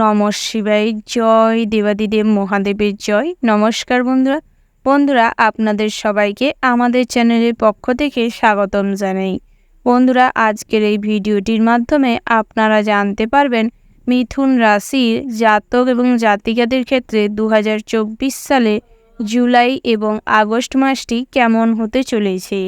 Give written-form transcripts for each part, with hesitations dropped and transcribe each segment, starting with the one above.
নমঃ শিবায়। জয় দেবাদিদেব মহাদেবের জয়। নমস্কার বন্ধুরা আপনাদের সবাইকে আমাদের চ্যানেলের পক্ষ থেকে স্বাগতম জানাই। বন্ধুরা, আজকের এই ভিডিওটির মাধ্যমে আপনারা জানতে পারবেন মিথুন রাশির জাতক এবং জাতিকাদের ক্ষেত্রে 2024 সালে জুলাই এবং আগস্ট মাসটি কেমন হতে চলেছে,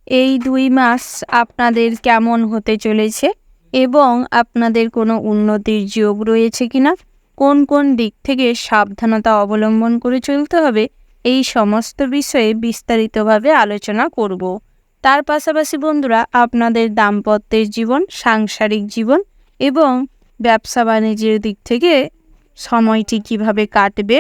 এই 2 মাস আপনাদের কেমন হতে চলেছে এবং আপনাদের কোনো উন্নতির যোগ রয়েছে কিনা, কোন কোন দিক থেকে সাবধানতা অবলম্বন করে চলতে হবে, এই সমস্ত বিষয়ে বিস্তারিতভাবে আলোচনা করব। তার পাশাপাশি বন্ধুরা, আপনাদের দাম্পত্যের জীবন, সাংসারিক জীবন এবং ব্যবসা বাণিজ্যের দিক থেকে সময়টি কিভাবে কাটবে,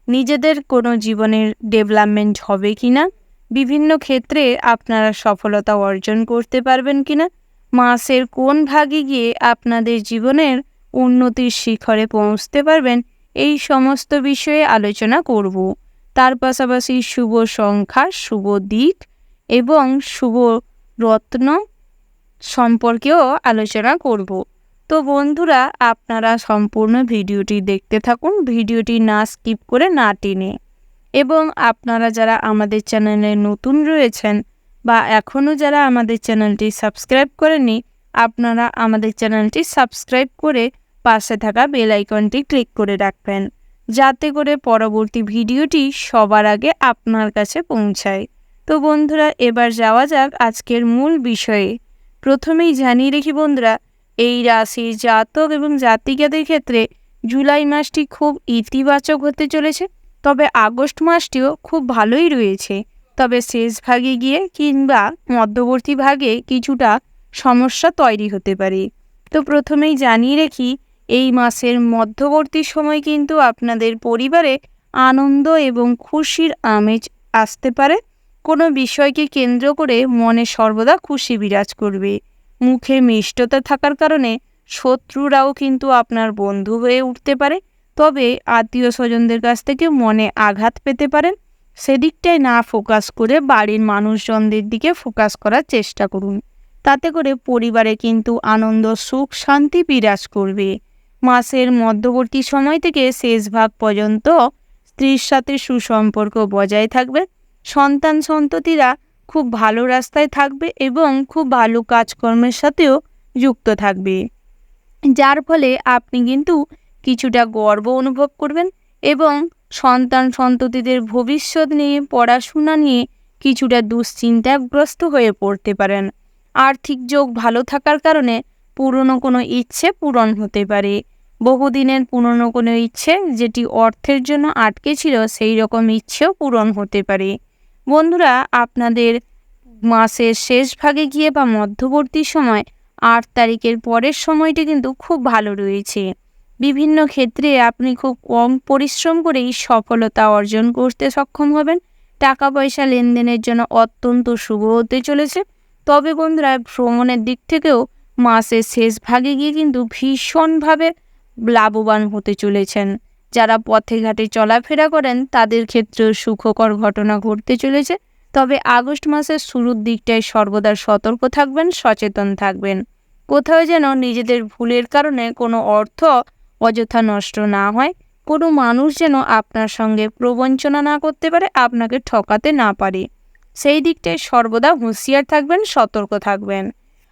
নিজেদের কোনো জীবনের ডেভেলপমেন্ট হবে কিনা, বিভিন্ন ক্ষেত্রে আপনারা সফলতা অর্জন করতে পারবেন কিনা, মাসের কোন ভাগে গিয়ে আপনাদের জীবনের উন্নতির শিখরে পৌঁছতে পারবেন, এই সমস্ত বিষয়ে আলোচনা করব। তার পাশাপাশি শুভ সংখ্যা, শুভ দিক এবং শুভ রত্ন সম্পর্কেও আলোচনা করব। তো বন্ধুরা, আপনারা সম্পূর্ণ ভিডিওটি দেখতে থাকুন, ভিডিওটি না স্কিপ করে না টেনে। এবং আপনারা যারা আমাদের চ্যানেলে নতুন রয়েছেন বা এখনও যারা আমাদের চ্যানেলটি সাবস্ক্রাইব করেননি, আপনারা আমাদের চ্যানেলটি সাবস্ক্রাইব করে পাশে থাকা বেল আইকনটি ক্লিক করে রাখবেন, যাতে করে পরবর্তী ভিডিওটি সবার আগে আপনার কাছে পৌঁছায়। তো বন্ধুরা, এবার যাওয়া যাক আজকের মূল বিষয়ে। প্রথমেই জানিয়ে রেখি বন্ধুরা, এই রাশির জাতক এবং জাতিকাদের ক্ষেত্রে জুলাই মাসটি খুব ইতিবাচক হতে চলেছে, তবে আগস্ট মাসটিও খুব ভালোই রয়েছে। তবে শেষ ভাগে গিয়ে কিংবা মধ্যবর্তী ভাগে কিছুটা সমস্যা তৈরি হতে পারে। তো প্রথমেই জানিয়ে রাখি, এই মাসের মধ্যবর্তী সময় কিন্তু আপনাদের পরিবারে আনন্দ এবং খুশির আমেজ আসতে পারে। কোনো বিষয়কে কেন্দ্র করে মনে সর্বদা খুশি বিরাজ করবে। মুখে মিষ্টতা থাকার কারণে শত্রুরাও কিন্তু আপনার বন্ধু হয়ে উঠতে পারে। তবে আত্মীয় স্বজনদের কাছ থেকে মনে আঘাত পেতে পারেন। সেদিকটায় না ফোকাস করে বাড়ির মানুষজনদের দিকে ফোকাস করার চেষ্টা করুন। তাতে করে পরিবারে কিন্তু আনন্দ, সুখ, শান্তি বিরাজ করবে। মাসের মধ্যবর্তী সময় থেকে শেষ ভাগ পর্যন্ত স্ত্রীর সাথে সুসম্পর্ক বজায় থাকবে। সন্তান সন্ততিরা খুব ভালো রাস্তায় থাকবে এবং খুব ভালো কাজকর্মের সাথেও যুক্ত থাকবে, যার ফলে আপনি কিন্তু কিছুটা গর্ব অনুভব করবেন এবং সন্তান সন্ততিদের ভবিষ্যৎ নিয়ে, পড়াশোনা নিয়ে কিছুটা দুশ্চিন্তাগ্রস্ত হয়ে পড়তে পারেন। আর্থিক যোগ ভালো থাকার কারণে পুরনো কোনো ইচ্ছে পূরণ হতে পারে। বহুদিনের পুরনো কোনো ইচ্ছে যেটি অর্থের জন্য আটকে ছিল, সেই রকম ইচ্ছেও পূরণ হতে পারে। বন্ধুরা, আপনাদের মাসের শেষ ভাগে গিয়ে বা মধ্যবর্তী সময় 8 তারিখের পরের সময়টি কিন্তু খুব ভালো রয়েছে। বিভিন্ন ক্ষেত্রে আপনি খুব কম পরিশ্রম করেই সফলতা অর্জন করতে সক্ষম হবেন। টাকা পয়সা লেনদেনের জন্য অত্যন্ত শুভ হতে চলেছে। তবে বন্ধুরা, ভ্রমণের দিক থেকেও মাসের শেষ ভাগে গিয়ে কিন্তু ভীষণভাবে লাভবান হতে চলেছেন। যারা পথে ঘাটে চলাফেরা করেন তাদের ক্ষেত্রেও সুখকর ঘটনা ঘটতে চলেছে। তবে আগস্ট মাসের শুরুর দিকটায় সর্বদা সতর্ক থাকবেন, সচেতন থাকবেন। কোথাও যেন নিজেদের ভুলের কারণে কোনো অর্থ অযথা নষ্ট না হয়, কোনো মানুষ যেন আপনার সঙ্গে প্রবঞ্চনা না করতে পারে, আপনাকে ঠকাতে না পারে। সেই দিকটায় সর্বদা হুঁশিয়ার থাকবেন, সতর্ক থাকবেন।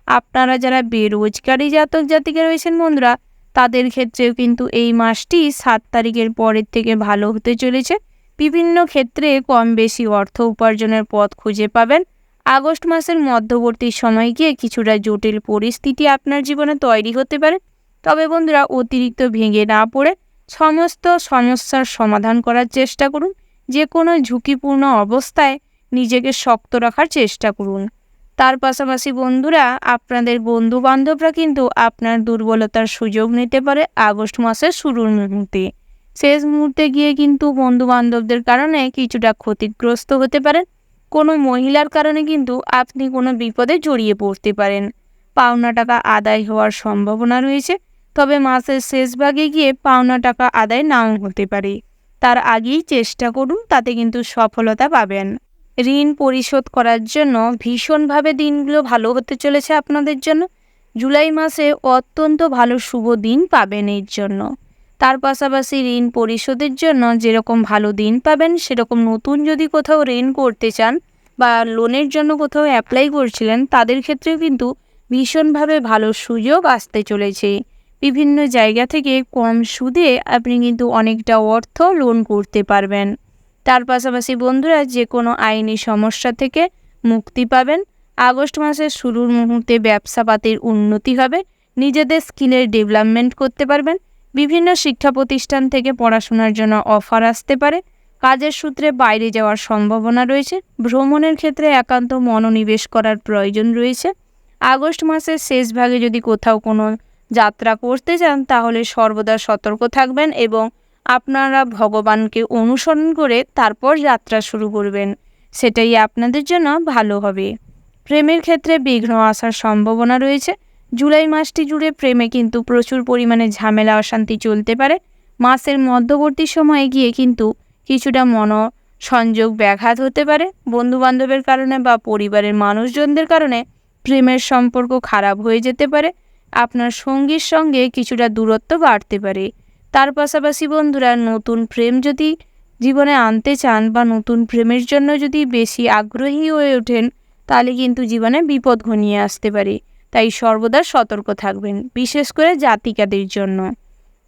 আপনারা যারা বেরোজগারি জাতক জাতিকা রয়েছেন বন্ধুরা, তাদের ক্ষেত্রেও কিন্তু এই মাসটি 7 তারিখের পরের থেকে ভালো হতে চলেছে। বিভিন্ন ক্ষেত্রে কম বেশি অর্থ উপার্জনের পথ খুঁজে পাবেন। আগস্ট মাসের মধ্যবর্তী সময় গিয়ে কিছুটা জটিল পরিস্থিতি আপনার জীবনে তৈরি হতে পারে। তবে বন্ধুরা, অতিরিক্ত ভেঙে না পড়ে সমস্ত সমস্যার সমাধান করার চেষ্টা করুন। যে কোনো ঝুঁকিপূর্ণ অবস্থায় নিজেকে শক্ত রাখার চেষ্টা করুন। তার পাশাপাশি বন্ধুরা, আপনাদের বন্ধু বান্ধবরা কিন্তু আপনার দুর্বলতার সুযোগ নিতে পারে আগস্ট মাসের শুরুর মুহূর্তে। শেষ মুহূর্তে গিয়ে কিন্তু বন্ধু বান্ধবদের কারণে কিছুটা ক্ষতিগ্রস্ত হতে পারেন। কোনো মহিলার কারণে কিন্তু আপনি কোনো বিপদে জড়িয়ে পড়তে পারেন। পাওনা টাকা আদায় হওয়ার সম্ভাবনা রয়েছে। তবে মাসের শেষ ভাগে গিয়ে পাওনা টাকা আদায় নাও হতে পারে। তার আগেই চেষ্টা করুন, তাতে কিন্তু সফলতা পাবেন। ঋণ পরিশোধ করার জন্য ভীষণভাবে দিনগুলো ভালো হতে চলেছে আপনাদের জন্য। জুলাই মাসে অত্যন্ত ভালো শুভ দিন পাবেন এর জন্য। তার পাশাপাশি ঋণ পরিশোধের জন্য যেরকম ভালো দিন পাবেন, সেরকম নতুন যদি কোথাও ঋণ করতে চান বা লোনের জন্য কোথাও অ্যাপ্লাই করছিলেন, তাদের ক্ষেত্রেও কিন্তু ভীষণভাবে ভালো সুযোগ আসতে চলেছে। বিভিন্ন জায়গা থেকে কম সুদে আপনি কিন্তু অনেকটা অর্থ লোন করতে পারবেন। তার পাশাপাশি বন্ধুরা, যে কোনো আইনি সমস্যা থেকে মুক্তি পাবেন। আগস্ট মাসের শুরুর মুহূর্তে ব্যবসাপাতির উন্নতি হবে, নিজেদের স্কিলের ডেভেলপমেন্ট করতে পারবেন। বিভিন্ন শিক্ষা প্রতিষ্ঠান থেকে পড়াশোনার জন্য অফার আসতে পারে। কাজের সূত্রে বাইরে যাওয়ার সম্ভাবনা রয়েছে। ভ্রমণের ক্ষেত্রে একান্ত মনোনিবেশ করার প্রয়োজন রয়েছে। আগস্ট মাসের শেষ ভাগে যদি কোথাও কোনো যাত্রা করতে চান, তাহলে সর্বদা সতর্ক থাকবেন এবং আপনারা ভগবানকে অনুসরণ করে তারপর যাত্রা শুরু করবেন, সেটাই আপনাদের জন্য ভালো হবে। প্রেমের ক্ষেত্রে বিঘ্ন আসার সম্ভাবনা রয়েছে। জুলাই মাসটি জুড়ে প্রেমে কিন্তু প্রচুর পরিমাণে ঝামেলা অশান্তি চলতে পারে। মাসের মধ্যবর্তী সময়ে গিয়ে কিন্তু কিছুটা সংযোগ ব্যাঘাত হতে পারে। বন্ধুবান্ধবের কারণে বা পরিবারের মানুষজনদের কারণে প্রেমের সম্পর্ক খারাপ হয়ে যেতে পারে। আপনার সঙ্গীর সঙ্গে কিছুটা দূরত্ব বাড়তে পারে। তার পাশাপাশি বন্ধুরা, নতুন প্রেম যদি জীবনে আনতে চান বা নতুন প্রেমের জন্য যদি বেশি আগ্রহী হয়ে ওঠেন, তাহলে কিন্তু জীবনে বিপদ ঘনিয়ে আসতে পারে। তাই সর্বদা সতর্ক থাকবেন, বিশেষ করে জাতিকাদের জন্য।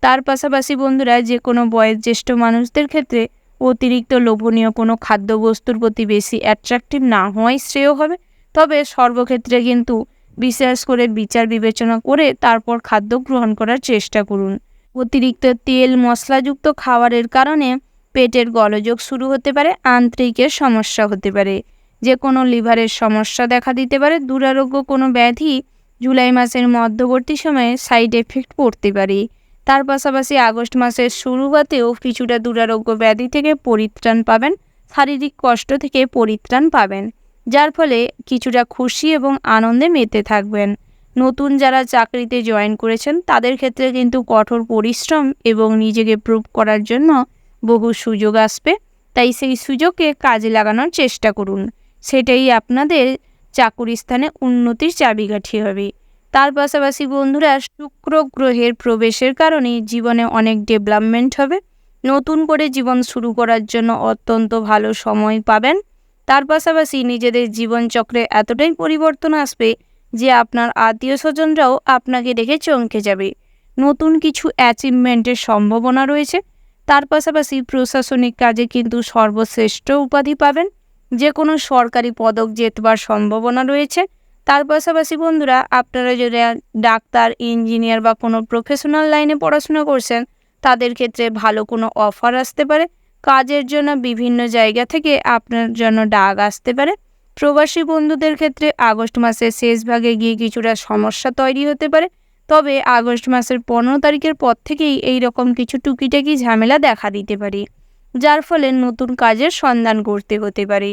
তার পাশাপাশি বন্ধুরা, যে কোনো বয়োজ্যেষ্ঠ মানুষদের ক্ষেত্রে অতিরিক্ত লোভনীয় কোনো খাদ্যবস্তুর প্রতি বেশি অ্যাট্রাকটিভ না হওয়াই শ্রেয় হবে। তবে সর্বক্ষেত্রে কিন্তু বিশেষ করে বিচার বিবেচনা করে তারপর খাদ্য গ্রহণ করার চেষ্টা করুন। অতিরিক্ত তেল মশলাযুক্ত খাবারের কারণে পেটের গোলযোগ শুরু হতে পারে, আন্ত্রিকের সমস্যা হতে পারে, যে কোনো লিভারের সমস্যা দেখা দিতে পারে। দুরারোগ্য কোনো ব্যাধি জুলাই মাসের মধ্যবর্তী সময়ে সাইড এফেক্ট পড়তে পারে। তার পাশাপাশি আগস্ট মাসের শুরুতেও কিছুটা দুরারোগ্য ব্যাধি থেকে পরিত্রাণ পাবেন, শারীরিক কষ্ট থেকে পরিত্রাণ পাবেন, যার ফলে কিছুটা খুশি এবং আনন্দে মেতে থাকবেন। নতুন যারা চাকরিতে জয়েন করেছেন, তাদের ক্ষেত্রে কিন্তু কঠোর পরিশ্রম এবং নিজেকে প্রুভ করার জন্য বহু সুযোগ আসবে। তাই সেই সুযোগকে কাজে লাগানোর চেষ্টা করুন, সেটাই আপনাদের চাকুরি স্থানে উন্নতির চাবিকাঠি হবে। তার পাশাপাশি বন্ধুরা, শুক্র গ্রহের প্রবেশের কারণে জীবনে অনেক ডেভেলপমেন্ট হবে। নতুন করে জীবন শুরু করার জন্য অত্যন্ত ভালো সময় পাবেন। তার পাশাপাশি নিজেদের জীবনচক্রে এতটাই পরিবর্তন আসবে যে আপনার আত্মীয় স্বজনরাও আপনাকে দেখে চমকে যাবে। নতুন কিছু অ্যাচিভমেন্টের সম্ভাবনা রয়েছে। তার পাশাপাশি প্রশাসনিক কাজে কিন্তু সর্বশ্রেষ্ঠ উপাধি পাবেন। যে কোনো সরকারি পদক জেতবার সম্ভাবনা রয়েছে। তার পাশাপাশি বন্ধুরা, আপনারা যদি ডাক্তার, ইঞ্জিনিয়ার বা কোনো প্রফেশনাল লাইনে পড়াশোনা করছেন, তাদের ক্ষেত্রে ভালো কোনো অফার আসতে পারে। কাজের জন্য বিভিন্ন জায়গা থেকে আপনার জন্য ডাক আসতে পারে। প্রবাসী বন্ধুদের ক্ষেত্রে আগস্ট মাসের শেষ ভাগে গিয়ে কিছুটা সমস্যা তৈরি হতে পারে। তবে আগস্ট মাসের 15 তারিখের পর থেকেই এই রকম কিছু টুকিটাকি ঝামেলা দেখা দিতে পারে, যার ফলে নতুন কাজের সন্ধান করতে হতে পারে।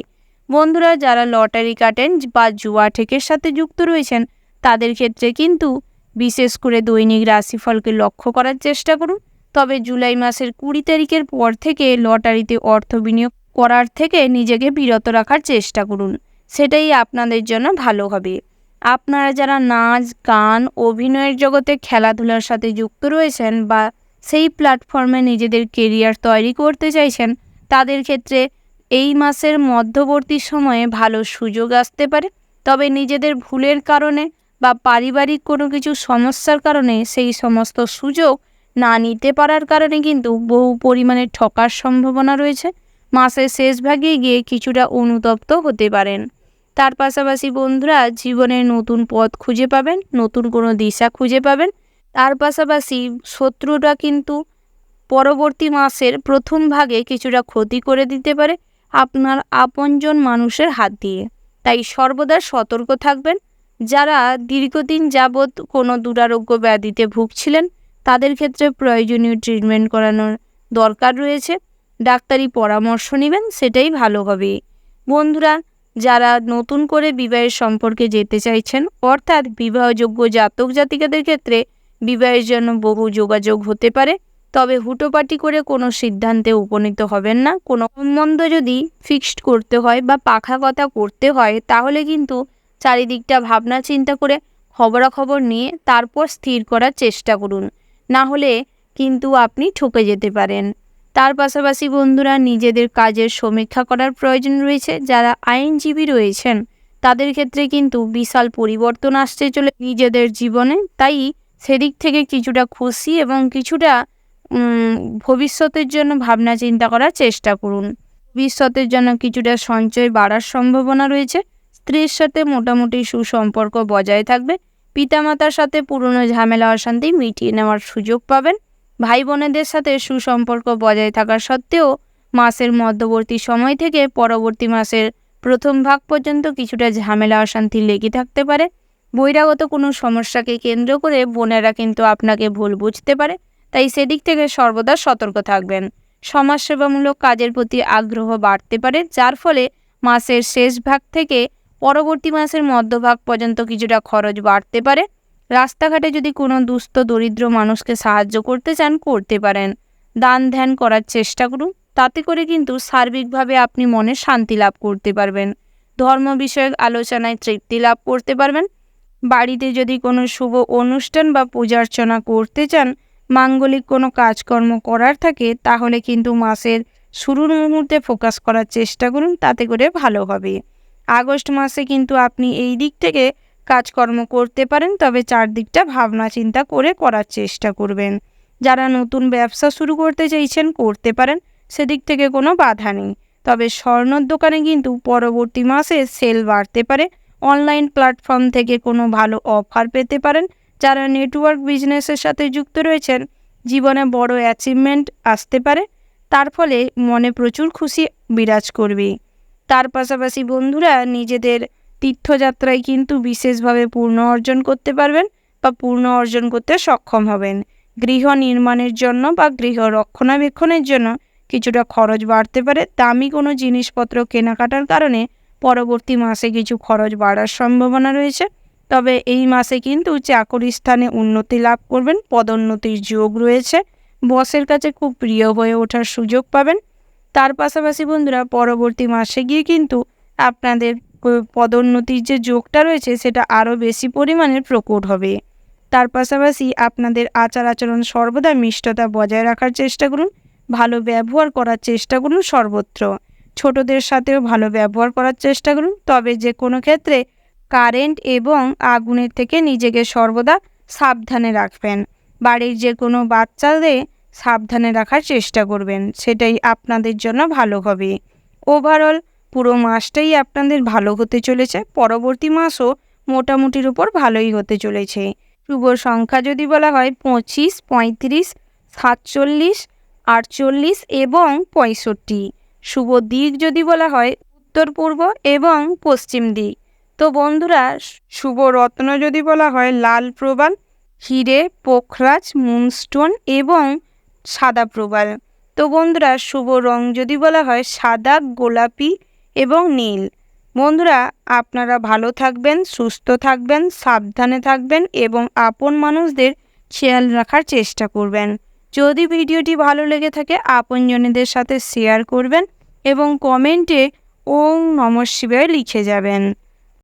বন্ধুরা, যারা লটারি কাটেন বা জুয়া ঠেকের সাথে যুক্ত রয়েছেন, তাদের ক্ষেত্রে কিন্তু বিশেষ করে দৈনিক রাশিফলকে লক্ষ্য করার চেষ্টা করুন। তবে জুলাই মাসের 20 তারিখের পর থেকে লটারিতে অর্থ বিনিয়োগ করার থেকে নিজেকে বিরত রাখার চেষ্টা করুন, সেটাই আপনাদের জন্য ভালো হবে। আপনারা যারা নাচ, গান, অভিনয়ের জগতে, খেলাধুলার সাথে যুক্ত রয়েছেন বা সেই প্ল্যাটফর্মে নিজেদের কেরিয়ার তৈরি করতে চাইছেন, তাদের ক্ষেত্রে এই মাসের মধ্যবর্তী সময়ে ভালো সুযোগ আসতে পারে। তবে নিজেদের ভুলের কারণে বা পারিবারিক কোনো কিছু সমস্যার কারণে সেই সমস্ত সুযোগ না নিতে পারার কারণে কিন্তু বহু পরিমাণে ঠকার সম্ভাবনা রয়েছে। মাসের শেষ ভাগে গিয়ে কিছুটা অনুতপ্ত হতে পারেন। তার পাশাপাশি বন্ধুরা, জীবনের নতুন পথ খুঁজে পাবেন, নতুন কোনো দিশা খুঁজে পাবেন। তার পাশাপাশি শত্রুরা কিন্তু পরবর্তী মাসের প্রথম ভাগে কিছুটা ক্ষতি করে দিতে পারে আপনার আপনজন মানুষের হাত দিয়ে। তাই সর্বদা সতর্ক থাকবেন। যারা দীর্ঘদিন যাবৎ কোনো দুরারোগ্য ব্যাধিতে ভুগছিলেন, তাদের ক্ষেত্রে প্রয়োজনীয় ট্রিটমেন্ট করানোর দরকার রয়েছে। ডাক্তারি পরামর্শ নেবেন, সেটাই ভালো হবে। বন্ধুরা, যারা নতুন করে বিবাহের সম্পর্কে যেতে চাইছেন, অর্থাৎ বিবাহযোগ্য জাতক জাতিকাদের ক্ষেত্রে বিবাহের জন্য বহু যোগাযোগ হতে পারে। তবে হুটোপাটি করে কোনো সিদ্ধান্তে উপনীত হবেন না। কোনো সম্বন্ধ যদি ফিক্সড করতে হয় বা পাখা কথা করতে হয়, তাহলে কিন্তু চারিদিকটা ভাবনা চিন্তা করে খবরাখবর নিয়ে তারপর স্থির করার চেষ্টা করুন। না হলে কিন্তু আপনি ঠকে যেতে পারেন। তার পাশাপাশি বন্ধুরা, নিজেদের কাজের সমীক্ষা করার প্রয়োজন রয়েছে। যারা আইনজীবী রয়েছেন তাদের ক্ষেত্রে কিন্তু বিশাল পরিবর্তন আসতে চলে নিজেদের জীবনে। তাই সেদিক থেকে কিছুটা খুশি এবং কিছুটা ভবিষ্যতের জন্য ভাবনা চিন্তা করার চেষ্টা করুন। ভবিষ্যতের জন্য কিছুটা সঞ্চয় বাড়ার সম্ভাবনা রয়েছে। স্ত্রীর সাথে মোটামুটি সুসম্পর্ক বজায় থাকবে। পিতামাতার সাথে পুরনো ঝামেলা অশান্তি মিটিয়ে নেওয়ার সুযোগ পাবেন। ভাই বোনেদের সাথে সুসম্পর্ক বজায় থাকা সত্ত্বেও মাসের মধ্যবর্তী সময় থেকে পরবর্তী মাসের প্রথম ভাগ পর্যন্ত কিছুটা ঝামেলা অশান্তি লেগে থাকতে পারে। বহিরাগত কোনো সমস্যাকে কেন্দ্র করে বোনেরা কিন্তু আপনাকে ভুল বুঝতে পারে, তাই সেদিক থেকে সর্বদা সতর্ক থাকবেন। সমাজসেবামূলক কাজের প্রতি আগ্রহ বাড়তে পারে, যার ফলে মাসের শেষ ভাগ থেকে পরবর্তী মাসের মধ্যভাগ পর্যন্ত কিছুটা খরচ বাড়তে পারে। রাস্তাঘাটে যদি কোনো দুস্থ দরিদ্র মানুষকে সাহায্য করতে চান, করতে পারেন। দান ধ্যান করার চেষ্টা করুন, তাতে করে কিন্তু সার্বিকভাবে আপনি মনে শান্তি লাভ করতে পারবেন। ধর্ম বিষয়ক আলোচনায় তৃপ্তি লাভ করতে পারবেন। বাড়িতে যদি কোনো শুভ অনুষ্ঠান বা পূজার্চনা করতে চান, মাঙ্গলিক কোনো কাজকর্ম করার থাকে, তাহলে কিন্তু মাসের শুরুর মুহূর্তে ফোকাস করার চেষ্টা করুন, তাতে করে ভালো হবে। আগস্ট মাসে কিন্তু আপনি এই দিক থেকে কাজকর্ম করতে পারেন, তবে চারদিকটা ভাবনা চিন্তা করে করার চেষ্টা করবেন। যারা নতুন ব্যবসা শুরু করতে চাইছেন, করতে পারেন, সেদিক থেকে কোনো বাধা নেই। তবে স্বর্ণর দোকানে কিন্তু পরবর্তী মাসে সেল বাড়তে পারে। অনলাইন প্ল্যাটফর্ম থেকে কোনো ভালো অফার পেতে পারেন। যারা নেটওয়ার্ক বিজনেসের সাথে যুক্ত রয়েছেন, জীবনে বড় অ্যাচিভমেন্ট আসতে পারে, তার ফলে মনে প্রচুর খুশি বিরাজ করবে। তার পাশাপাশি বন্ধুরা, নিজেদের তীর্থযাত্রায় কিন্তু বিশেষভাবে পূর্ণ অর্জন করতে পারবেন বা পূর্ণ অর্জন করতে সক্ষম হবেন। গৃহ নির্মাণের জন্য বা গৃহ রক্ষণাবেক্ষণের জন্য কিছুটা খরচ বাড়তে পারে। দামি কোনো জিনিসপত্র কেনাকাটার কারণে পরবর্তী মাসে কিছু খরচ বাড়ার সম্ভাবনা রয়েছে। তবে এই মাসে কিন্তু চাকরি স্থানে উন্নতি লাভ করবেন, পদোন্নতির যোগ রয়েছে। বসের কাছে খুব প্রিয় হয়ে ওঠার সুযোগ পাবেন। তার পাশাপাশি বন্ধুরা, পরবর্তী মাসে গিয়ে কিন্তু আপনাদের পদোন্নতির যে যোগটা রয়েছে সেটা আরও বেশি পরিমাণে প্রকট হবে। তার পাশাপাশি আপনাদের আচার আচরণ সর্বদা মিষ্টতা বজায় রাখার চেষ্টা করুন। ভালো ব্যবহার করার চেষ্টা করুন সর্বত্র। ছোটদের সাথেও ভালো ব্যবহার করার চেষ্টা করুন। তবে যে কোনো ক্ষেত্রে কারেন্ট এবং আগুনের থেকে নিজেকে সর্বদা সাবধানে রাখবেন। বাড়ির যে কোনো বাচ্চাদের সাবধানে রাখার চেষ্টা করবেন, সেটাই আপনাদের জন্য ভালো হবে। ওভারঅল পুরো মাসটাই আপনাদের ভালো হতে চলেছে। পরবর্তী মাসও মোটামুটির উপর ভালোই হতে চলেছে। শুভ সংখ্যা যদি বলা হয় 25, 35, 47, 48 এবং 65। শুভ দিক যদি বলা হয় উত্তর পূর্ব এবং পশ্চিম দিক। তো বন্ধুরা, শুভ রত্ন যদি বলা হয় লাল প্রবাল, হিরে, পোখরাজ, মুনস্টোন এবং সাদা প্রবাল। তো বন্ধুরা, শুভ রং যদি বলা হয় সাদা, গোলাপি এবং নীল। বন্ধুরা, আপনারা ভালো থাকবেন, সুস্থ থাকবেন, সাবধানে থাকবেন এবং আপন মানুষদের খেয়াল রাখার চেষ্টা করবেন। যদি ভিডিওটি ভালো লেগে থাকে, আপনজনেদের সাথে শেয়ার করবেন এবং কমেন্টে ওম নমঃ শিবায় লিখে যাবেন।